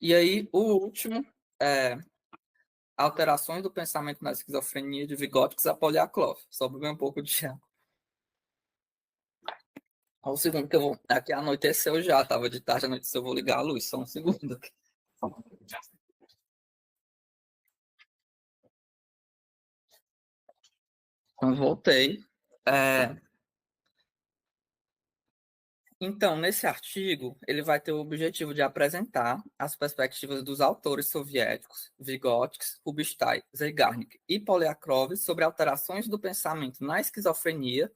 E aí, o último é Alterações do Pensamento na Esquizofrenia, de Vygotsky a Poliaklov. Só beber um pouco de água. Olha o segundo que eu vou. Aqui anoiteceu já, tava de tarde, anoiteceu, eu vou ligar a luz, só um segundo aqui. Então, voltei. É, Então, nesse artigo, ele vai ter o objetivo de apresentar as perspectivas dos autores soviéticos Vygotsky, Rubinstein, Zeigarnik e Poliakrov sobre alterações do pensamento na esquizofrenia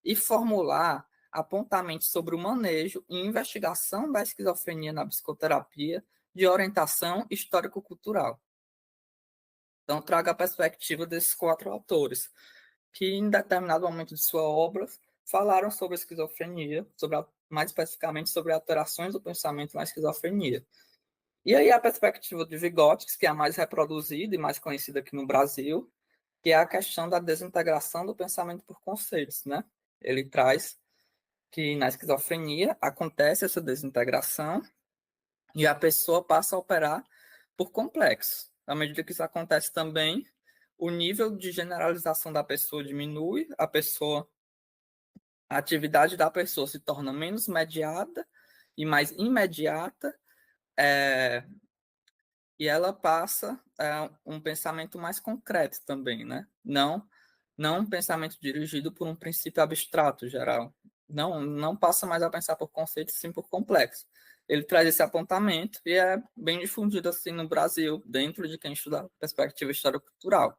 e formular apontamentos sobre o manejo e investigação da esquizofrenia na psicoterapia de orientação histórico-cultural. Então, traga a perspectiva desses quatro autores, que em determinado momento de sua obra falaram sobre a esquizofrenia, mais especificamente sobre alterações do pensamento na esquizofrenia. E aí a perspectiva de Vygotsky, que é a mais reproduzida e mais conhecida aqui no Brasil, que é a questão da desintegração do pensamento por conceitos, né? Ele traz que na esquizofrenia acontece essa desintegração e a pessoa passa a operar por complexos. À medida que isso acontece também, o nível de generalização da pessoa diminui, a atividade da pessoa se torna menos mediada e mais imediata, é, e ela passa um pensamento mais concreto também, né? Não um pensamento dirigido por um princípio abstrato geral. Não passa mais a pensar por conceitos, sim por complexo. Ele traz esse apontamento e é bem difundido assim no Brasil, dentro de quem estuda a perspectiva histórico-cultural.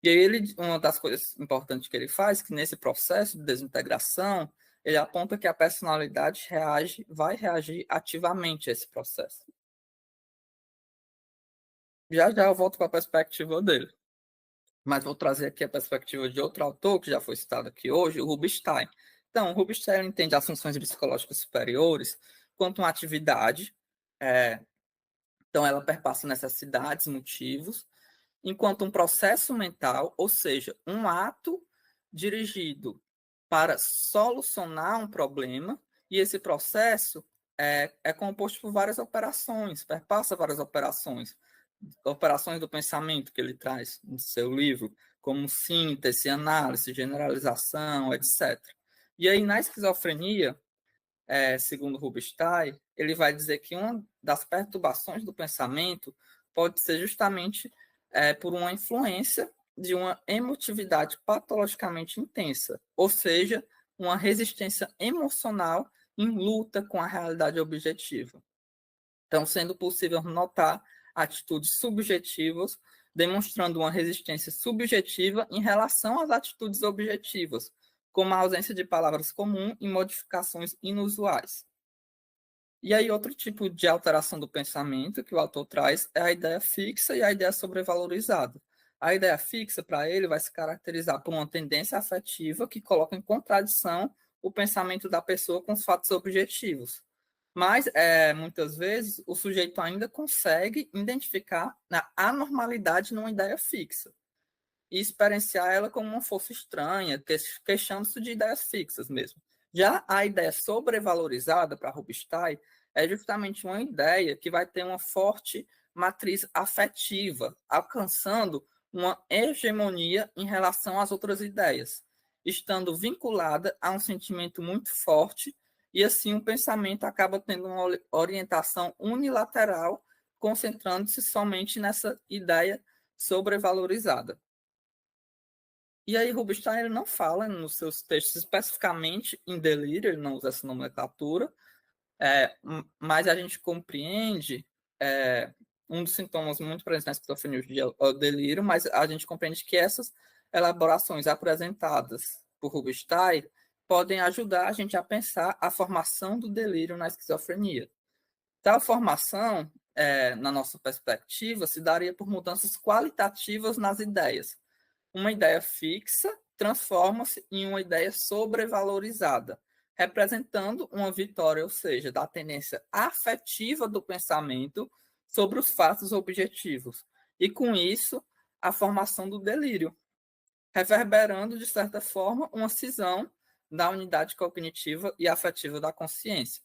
E aí uma das coisas importantes que ele faz, que nesse processo de desintegração, ele aponta que a personalidade vai reagir ativamente a esse processo. Já já eu volto para a perspectiva dele. Mas vou trazer aqui a perspectiva de outro autor, que já foi citado aqui hoje, o Rubinstein. Então, o Rubinstein entende as funções psicológicas superiores quanto uma atividade, é, então ela perpassa necessidades, motivos, enquanto um processo mental, ou seja, um ato dirigido para solucionar um problema, e esse processo é composto por várias operações, perpassa várias operações do pensamento que ele traz no seu livro, como síntese, análise, generalização, etc. E aí, na esquizofrenia, segundo Rubinstein, ele vai dizer que uma das perturbações do pensamento pode ser justamente por uma influência de uma emotividade patologicamente intensa, ou seja, uma resistência emocional em luta com a realidade objetiva. Então, sendo possível notar atitudes subjetivas, demonstrando uma resistência subjetiva em relação às atitudes objetivas, como a ausência de palavras comuns e modificações inusuais. E aí, outro tipo de alteração do pensamento que o autor traz é a ideia fixa e a ideia sobrevalorizada. A ideia fixa, para ele, vai se caracterizar por uma tendência afetiva que coloca em contradição o pensamento da pessoa com os fatos objetivos. Mas, muitas vezes, o sujeito ainda consegue identificar a anormalidade numa ideia fixa e experienciar ela como uma força estranha, queixando-se de ideias fixas mesmo. Já a ideia sobrevalorizada para Rubinstein é justamente uma ideia que vai ter uma forte matriz afetiva, alcançando uma hegemonia em relação às outras ideias, estando vinculada a um sentimento muito forte, e assim o pensamento acaba tendo uma orientação unilateral, concentrando-se somente nessa ideia sobrevalorizada. E aí, Rubinstein ele não fala nos seus textos especificamente em delírio, ele não usa essa nomenclatura, mas a gente compreende um dos sintomas muito presentes na esquizofrenia é o delírio, mas a gente compreende que essas elaborações apresentadas por Rubinstein podem ajudar a gente a pensar a formação do delírio na esquizofrenia. Tal formação, na nossa perspectiva, se daria por mudanças qualitativas nas ideias. Uma ideia fixa transforma-se em uma ideia sobrevalorizada, representando uma vitória, ou seja, da tendência afetiva do pensamento sobre os fatos objetivos. E com isso, a formação do delírio, reverberando, de certa forma, uma cisão da unidade cognitiva e afetiva da consciência.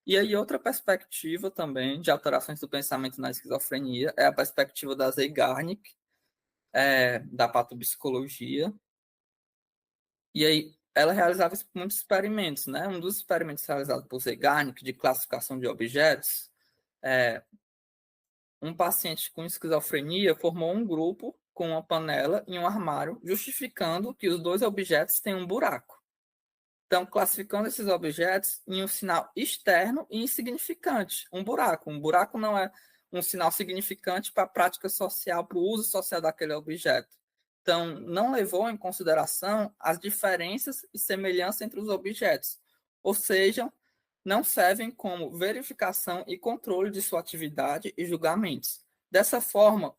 E aí, outra perspectiva também de alterações do pensamento na esquizofrenia é a perspectiva da Zeigarnik, da patopsicologia. E aí, ela realizava muitos experimentos, né? Um dos experimentos realizados por Zeigarnik de classificação de objetos, um paciente com esquizofrenia formou um grupo com uma panela e um armário, justificando que os dois objetos têm um buraco. Então, classificando esses objetos em um sinal externo e insignificante, um buraco. Um buraco não é um sinal significante para a prática social, para o uso social daquele objeto. Então, não levou em consideração as diferenças e semelhanças entre os objetos, ou seja, não servem como verificação e controle de sua atividade e julgamentos. Dessa forma,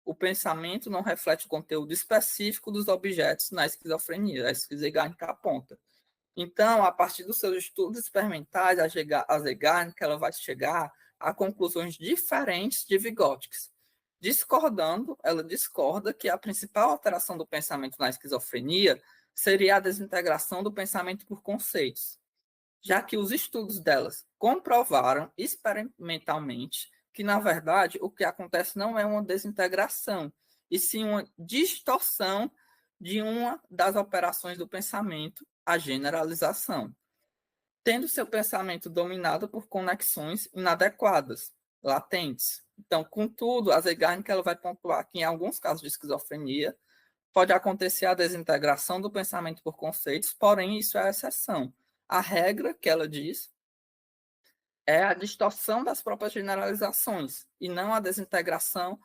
o pensamento não reflete o conteúdo específico dos objetos na esquizofrenia, é isso que Zeigarnik aponta. Então, a partir dos seus estudos experimentais, a Zeigarnik ela vai chegar a conclusões diferentes de Vygotsky. Ela discorda que a principal alteração do pensamento na esquizofrenia seria a desintegração do pensamento por conceitos, já que os estudos delas comprovaram experimentalmente que, na verdade, o que acontece não é uma desintegração, e sim uma distorção de uma das operações do pensamento, a generalização, tendo seu pensamento dominado por conexões inadequadas, latentes. Então, contudo, a Zeigarnik ela vai pontuar que, em alguns casos de esquizofrenia, pode acontecer a desintegração do pensamento por conceitos, porém, isso é a exceção. A regra que ela diz é a distorção das próprias generalizações e não a desintegração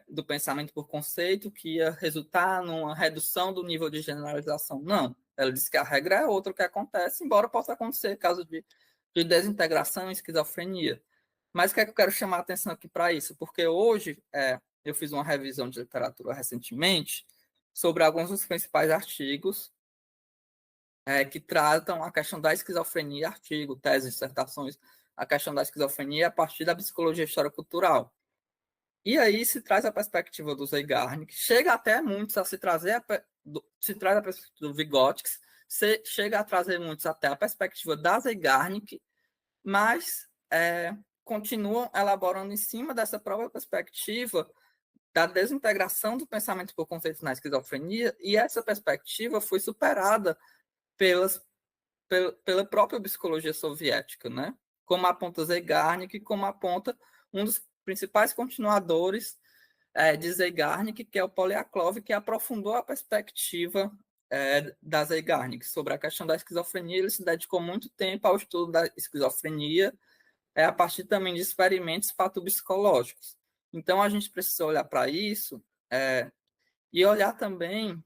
do pensamento por conceito que ia resultar numa redução do nível de generalização. Não, ela diz que a regra é outra que acontece, embora possa acontecer caso de desintegração e esquizofrenia. Mas o que é que eu quero chamar a atenção aqui para isso? Porque hoje eu fiz uma revisão de literatura recentemente sobre alguns dos principais artigos que tratam a questão da esquizofrenia, artigo, teses, dissertações, a questão da esquizofrenia a partir da psicologia histórico-cultural. E aí se traz a perspectiva do Zeigarnik, chega até muitos a se trazer se traz a perspectiva do Vygotsky, chega a trazer muitos até a perspectiva da Zeigarnik, mas continuam elaborando em cima dessa própria perspectiva da desintegração do pensamento por conceitos na esquizofrenia, e essa perspectiva foi superada pela própria psicologia soviética, né? Como aponta Zeigarnik, como aponta um dos principais continuadores de Zeigarnik, que é o Poliaklov, que aprofundou a perspectiva da Zeigarnik sobre a questão da esquizofrenia. Ele se dedicou muito tempo ao estudo da esquizofrenia, a partir também de experimentos patopsicológicos. Então, a gente precisa olhar para isso e olhar também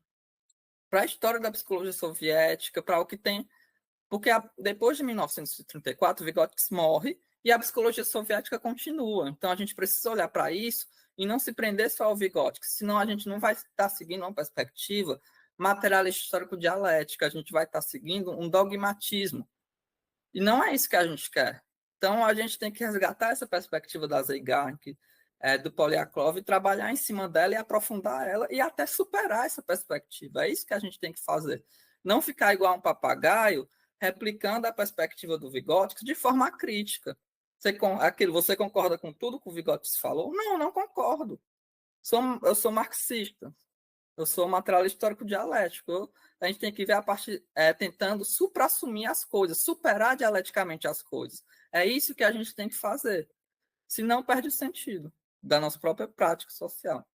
para a história da psicologia soviética, para o que tem. Porque depois de 1934, Vygotsky morre e a psicologia soviética continua. Então, a gente precisa olhar para isso e não se prender só ao Vygotsky, senão a gente não vai estar seguindo uma perspectiva materialista histórico-dialética, a gente vai estar seguindo um dogmatismo. E não é isso que a gente quer. Então, a gente tem que resgatar essa perspectiva da Zeigarnik, do Poliaklov, e trabalhar em cima dela e aprofundar ela e até superar essa perspectiva. É isso que a gente tem que fazer. Não ficar igual um papagaio, replicando a perspectiva do Vygotsky de forma crítica. Você concorda com tudo que o Vygotsky falou? Não, não concordo. Eu sou marxista. Eu sou materialista histórico dialético. A gente tem que ver a parte tentando supra-assumir as coisas, superar dialeticamente as coisas. É isso que a gente tem que fazer. Senão perde o sentido da nossa própria prática social.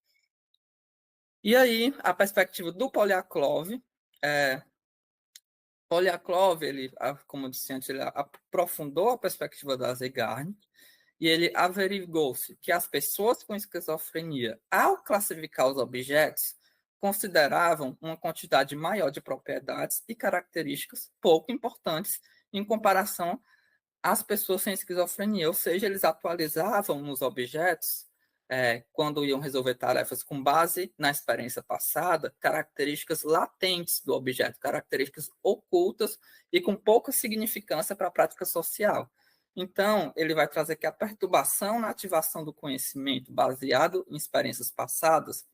E aí, a perspectiva do Poliaklov, ele, como eu disse antes, ele aprofundou a perspectiva da Zeigarnik e ele averigou-se que as pessoas com esquizofrenia, ao classificar os objetos, consideravam uma quantidade maior de propriedades e características pouco importantes em comparação às pessoas sem esquizofrenia, ou seja, eles atualizavam nos objetos, quando iam resolver tarefas com base na experiência passada, características latentes do objeto, características ocultas e com pouca significância para a prática social. Então, ele vai trazer que a perturbação na ativação do conhecimento baseado em experiências passadas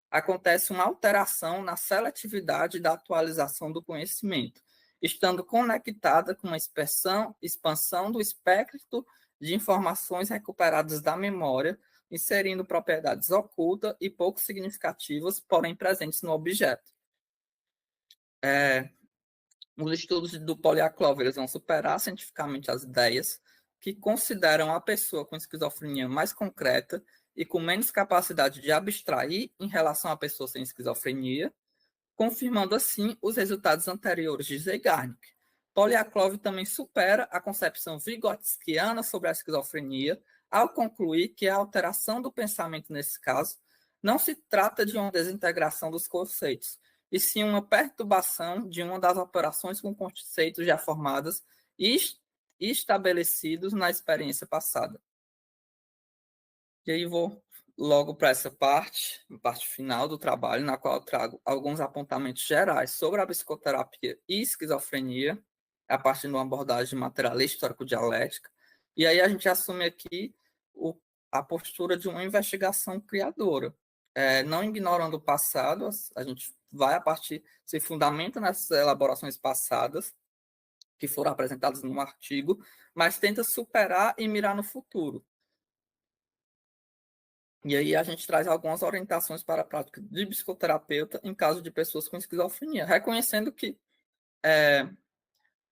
acontece uma alteração na seletividade da atualização do conhecimento. estando conectada com uma expansão do espectro de informações recuperadas da memória, inserindo propriedades ocultas e pouco significativas, porém presentes no objeto. Os estudos do Polyakov eles vão superar cientificamente as ideias que consideram a pessoa com esquizofrenia mais concreta e com menos capacidade de abstrair em relação à pessoa sem esquizofrenia, confirmando assim os resultados anteriores de Zeigarnik. Polyakov também supera a concepção vygotskiana sobre a esquizofrenia, ao concluir que a alteração do pensamento nesse caso não se trata de uma desintegração dos conceitos, e sim uma perturbação de uma das operações com conceitos já formadas e estabelecidos na experiência passada. E aí vou logo para essa parte final do trabalho, na qual eu trago alguns apontamentos gerais sobre a psicoterapia e esquizofrenia, a partir de uma abordagem materialista histórico-dialética. E aí a gente assume aqui a postura de uma investigação criadora, não ignorando o passado, a gente vai a partir, se fundamenta nessas elaborações passadas, que foram apresentadas no artigo, mas tenta superar e mirar no futuro. E aí a gente traz algumas orientações para a prática de psicoterapeuta em caso de pessoas com esquizofrenia, reconhecendo que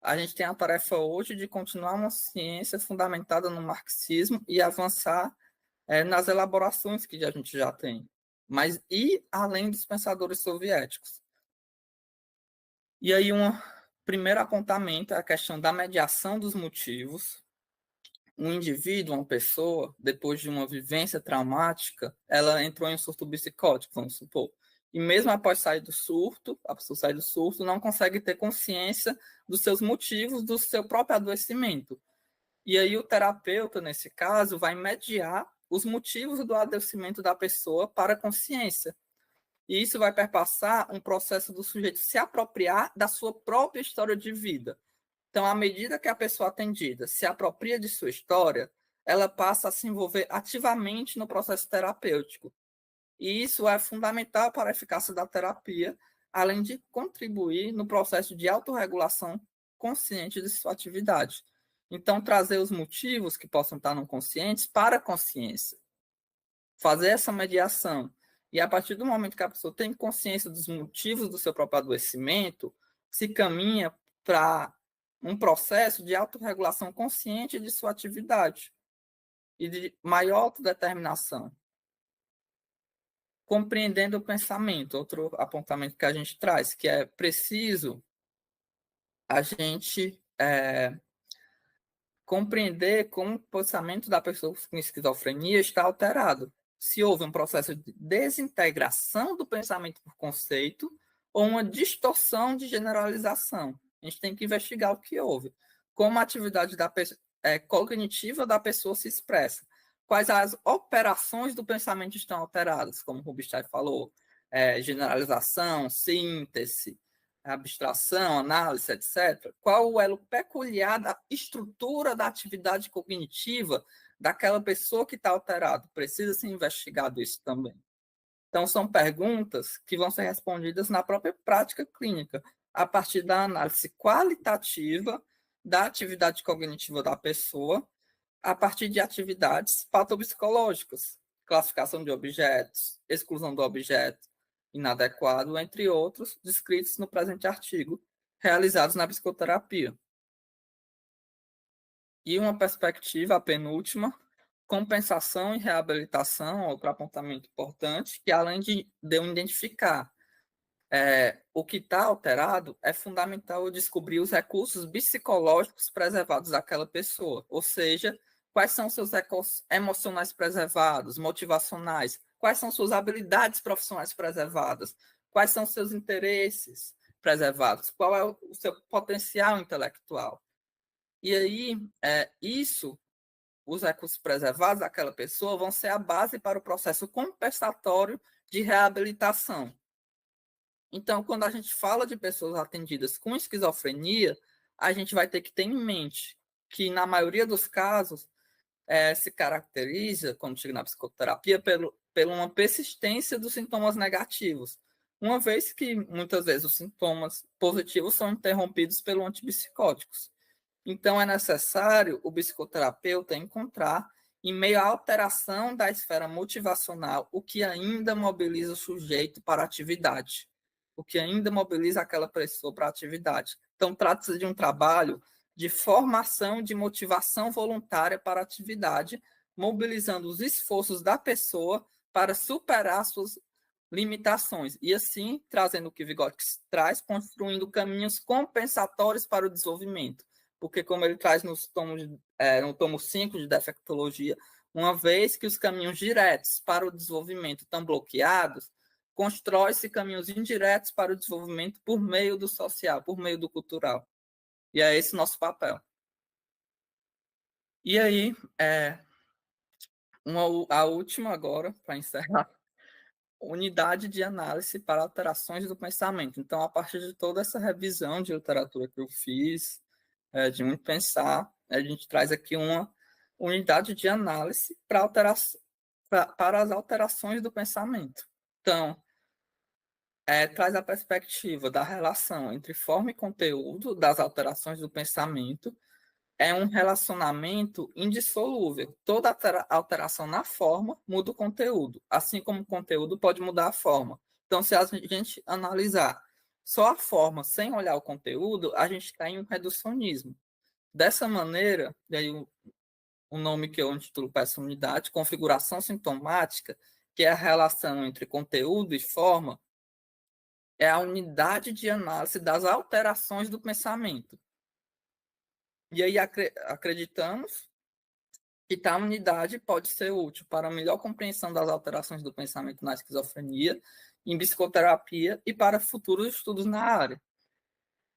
a gente tem a tarefa hoje de continuar uma ciência fundamentada no marxismo e avançar nas elaborações que a gente já tem, mas e além dos pensadores soviéticos. E aí um primeiro apontamento é a questão da mediação dos motivos. Um indivíduo, uma pessoa, depois de uma vivência traumática, ela entrou em um surto psicótico, vamos supor. E mesmo após sair do surto, a pessoa sai do surto, não consegue ter consciência dos seus motivos, do seu próprio adoecimento. E aí o terapeuta, nesse caso, vai mediar os motivos do adoecimento da pessoa para a consciência. E isso vai perpassar um processo do sujeito se apropriar da sua própria história de vida. Então, à medida que a pessoa atendida se apropria de sua história, ela passa a se envolver ativamente no processo terapêutico. E isso é fundamental para a eficácia da terapia, além de contribuir no processo de autorregulação consciente de sua atividade. Então, trazer os motivos que possam estar no consciente para a consciência. Fazer essa mediação. E a partir do momento que a pessoa tem consciência dos motivos do seu próprio adoecimento, se caminha para um processo de autorregulação consciente de sua atividade e de maior autodeterminação. Compreendendo o pensamento, outro apontamento que a gente traz, que é preciso a gente compreender como o pensamento da pessoa com esquizofrenia está alterado. Se houve um processo de desintegração do pensamento por conceito ou uma distorção de generalização. A gente tem que investigar o que houve. Como a atividade cognitiva da pessoa se expressa. Quais as operações do pensamento estão alteradas, como o Rubinstein falou, generalização, síntese, abstração, análise, etc. Qual o elo peculiar da estrutura da atividade cognitiva daquela pessoa que está alterada? Precisa ser investigado isso também. Então, são perguntas que vão ser respondidas na própria prática clínica, a partir da análise qualitativa da atividade cognitiva da pessoa, a partir de atividades patopsicológicas, classificação de objetos, exclusão do objeto inadequado, entre outros, descritos no presente artigo, realizados na psicoterapia. E uma perspectiva, a penúltima, compensação e reabilitação, outro apontamento importante, que além de eu identificar o que está alterado, é fundamental eu descobrir os recursos psicológicos preservados daquela pessoa, ou seja, quais são seus recursos emocionais preservados, motivacionais, quais são suas habilidades profissionais preservadas, quais são seus interesses preservados, qual é o seu potencial intelectual. E aí, os recursos preservados daquela pessoa vão ser a base para o processo compensatório de reabilitação. Então, quando a gente fala de pessoas atendidas com esquizofrenia, a gente vai ter que ter em mente que, na maioria dos casos, se caracteriza, quando chega na psicoterapia, por uma persistência dos sintomas negativos. uma vez que muitas vezes os sintomas positivos são interrompidos pelos antipsicóticos. Então, é necessário o psicoterapeuta encontrar, em meio à alteração da esfera motivacional, o que ainda mobiliza o sujeito para a atividade, o que ainda mobiliza aquela pessoa para a atividade. Então, trata-se de um trabalho de formação de motivação voluntária para a atividade, mobilizando os esforços da pessoa para superar suas limitações e assim trazendo o que Vygotsky traz, construindo caminhos compensatórios para o desenvolvimento, porque como ele traz no tomo 5 de defectologia, uma vez que os caminhos diretos para o desenvolvimento estão bloqueados, constrói-se caminhos indiretos para o desenvolvimento por meio do social, por meio do cultural. E é esse o nosso papel. E aí, a última agora, para encerrar, unidade de análise para alterações do pensamento. Então, a partir de toda essa revisão de literatura que eu fiz, de muito pensar, a gente traz aqui uma unidade de análise para as alterações do pensamento. Então, traz a perspectiva da relação entre forma e conteúdo das alterações do pensamento. É um relacionamento indissolúvel. Toda alteração na forma muda o conteúdo, assim como o conteúdo pode mudar a forma. Então, se a gente analisar só a forma sem olhar o conteúdo, a gente cai em um reducionismo. Dessa maneira, e aí o nome que eu intitulo para essa unidade, configuração sintomática, que é a relação entre conteúdo e forma, é a unidade de análise das alterações do pensamento. E aí acreditamos que tal unidade pode ser útil para a melhor compreensão das alterações do pensamento na esquizofrenia, em psicoterapia e para futuros estudos na área.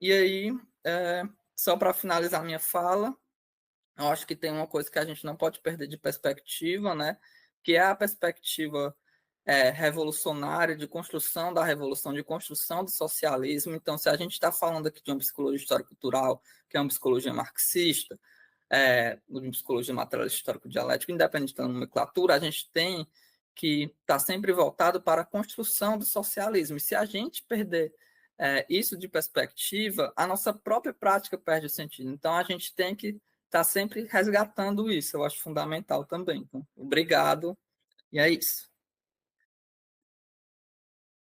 E aí, só para finalizar minha fala, eu acho que tem uma coisa que a gente não pode perder de perspectiva, né? Que é a perspectiva revolucionária de construção da revolução, de construção do socialismo. Então, se a gente está falando aqui de uma psicologia histórico-cultural, que é uma psicologia marxista, de psicologia materialista histórico-dialética, independente da nomenclatura, a gente tem que estar sempre voltado para a construção do socialismo. E se a gente perder isso de perspectiva, a nossa própria prática perde o sentido. Então, a gente tem que estar sempre resgatando isso. Eu acho fundamental também. Então, obrigado. E é isso.